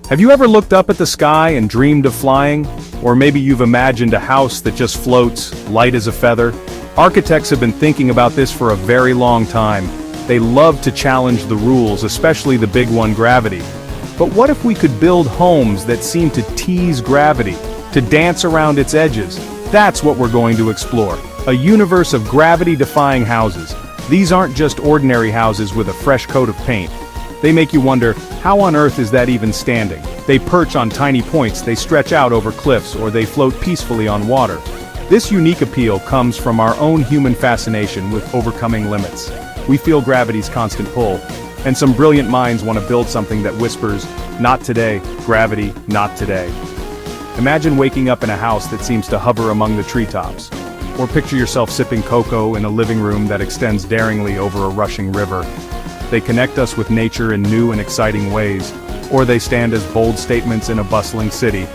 Have you ever looked up at the sky and dreamed of flying? Or maybe you've imagined a house that just floats, light as a feather? Architects have been thinking about this for a very long time. They love to challenge the rules, especially the big one, gravity. But what if we could build homes that seem to tease gravity, to dance around its edges? That's what we're going to explore. A universe of gravity-defying houses. These aren't just ordinary houses with a fresh coat of paint. They make you wonder, how on earth is that even standing? They perch on tiny points, they stretch out over cliffs, or they float peacefully on water. This unique appeal comes from our own human fascination with overcoming limits. We feel gravity's constant pull, and some brilliant minds want to build something that whispers, "Not today, gravity, not today." Imagine waking up in a house that seems to hover among the treetops. Or picture yourself sipping cocoa in a living room that extends daringly over a rushing river. They connect us with nature in new and exciting ways, or they stand as bold statements in a bustling city.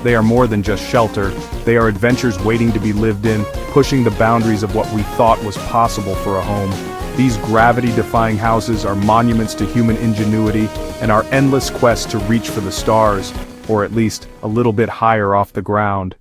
They are more than just shelter, they are adventures waiting to be lived in, pushing the boundaries of what we thought was possible for a home. These gravity-defying houses are monuments to human ingenuity and our endless quest to reach for the stars, or at least a little bit higher off the ground.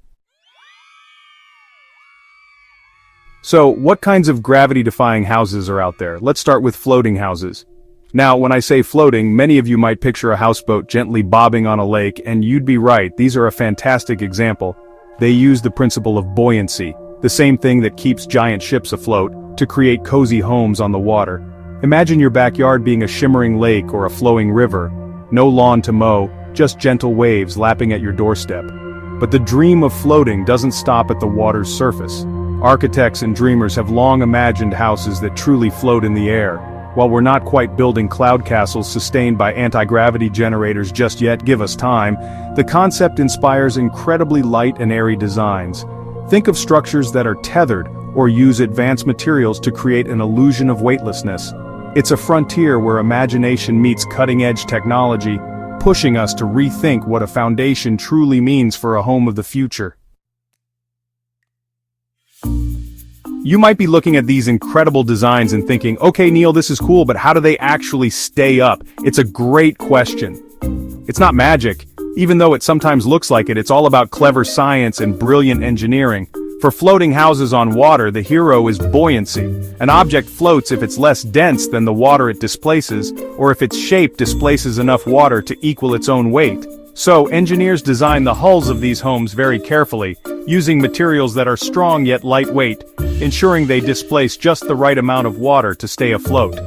So, what kinds of gravity-defying houses are out there? Let's start with floating houses. Now, when I say floating, many of you might picture a houseboat gently bobbing on a lake, and you'd be right, these are a fantastic example. They use the principle of buoyancy, the same thing that keeps giant ships afloat, to create cozy homes on the water. Imagine your backyard being a shimmering lake or a flowing river. No lawn to mow, just gentle waves lapping at your doorstep. But the dream of floating doesn't stop at the water's surface. Architects and dreamers have long imagined houses that truly float in the air. While we're not quite building cloud castles sustained by anti-gravity generators just yet, give us time, the concept inspires incredibly light and airy designs. Think of structures that are tethered or use advanced materials to create an illusion of weightlessness. It's a frontier where imagination meets cutting-edge technology, pushing us to rethink what a foundation truly means for a home of the future. You might be looking at these incredible designs and thinking, okay Neil, this is cool, but how do they actually stay up? It's a great question. It's not magic. Even though it sometimes looks like it, it's all about clever science and brilliant engineering. For floating houses on water, the hero is buoyancy. An object floats if it's less dense than the water it displaces, or if its shape displaces enough water to equal its own weight. So, engineers design the hulls of these homes very carefully, using materials that are strong yet lightweight, ensuring they displace just the right amount of water to stay afloat.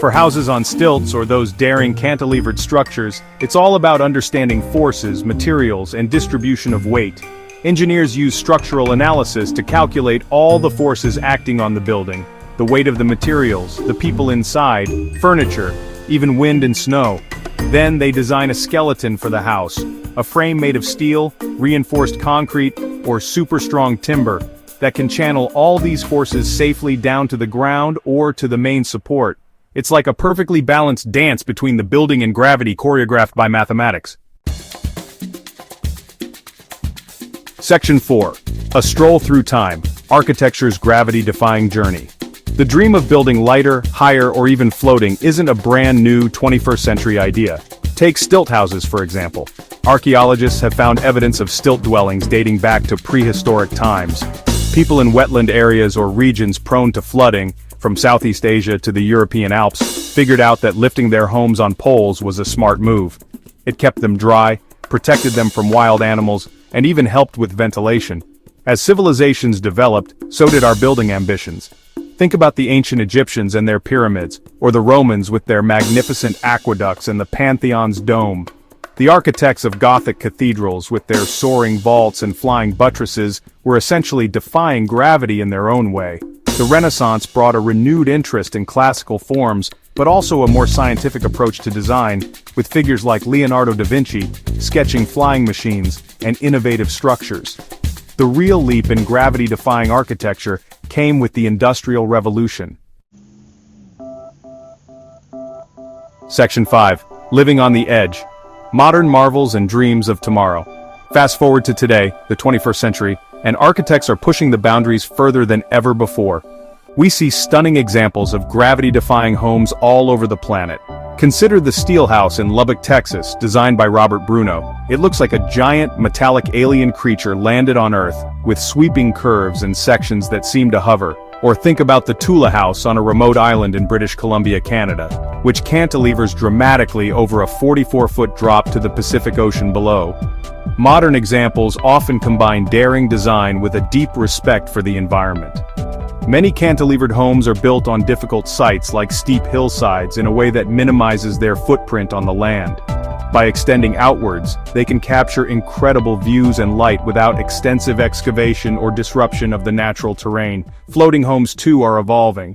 For houses on stilts or those daring cantilevered structures, it's all about understanding forces, materials, and distribution of weight. Engineers use structural analysis to calculate all the forces acting on the building, the weight of the materials, the people inside, furniture, even wind and snow. Then they design a skeleton for the house, a frame made of steel, reinforced concrete, or super strong timber that can channel all these forces safely down to the ground or to the main support. It's like a perfectly balanced dance between the building and gravity choreographed by mathematics. Section 4. A stroll through time, architecture's gravity-defying journey. The dream of building lighter, higher, or even floating isn't a brand new 21st century idea. Take stilt houses, for example. Archaeologists have found evidence of stilt dwellings dating back to prehistoric times. People in wetland areas or regions prone to flooding, from Southeast Asia to the European Alps, figured out that lifting their homes on poles was a smart move. It kept them dry, protected them from wild animals, and even helped with ventilation. As civilizations developed, so did our building ambitions. Think about the ancient Egyptians and their pyramids, or the Romans with their magnificent aqueducts and the Pantheon's dome. The architects of Gothic cathedrals with their soaring vaults and flying buttresses were essentially defying gravity in their own way. The Renaissance brought a renewed interest in classical forms, but also a more scientific approach to design, with figures like Leonardo da Vinci sketching flying machines and innovative structures. The real leap in gravity-defying architecture came with the Industrial Revolution. Section 5. Living on the Edge. Modern marvels and dreams of tomorrow. Fast forward to today, the 21st century, and architects are pushing the boundaries further than ever before. We see stunning examples of gravity-defying homes all over the planet. Consider the Steel House in Lubbock, Texas, designed by Robert Bruno. It looks like a giant, metallic alien creature landed on Earth, with sweeping curves and sections that seem to hover. Or think about the Tula House on a remote island in British Columbia, Canada, which cantilevers dramatically over a 44-foot drop to the Pacific Ocean below. Modern examples often combine daring design with a deep respect for the environment. Many cantilevered homes are built on difficult sites like steep hillsides in a way that minimizes their footprint on the land. By extending outwards, they can capture incredible views and light without extensive excavation or disruption of the natural terrain. Floating homes too are evolving.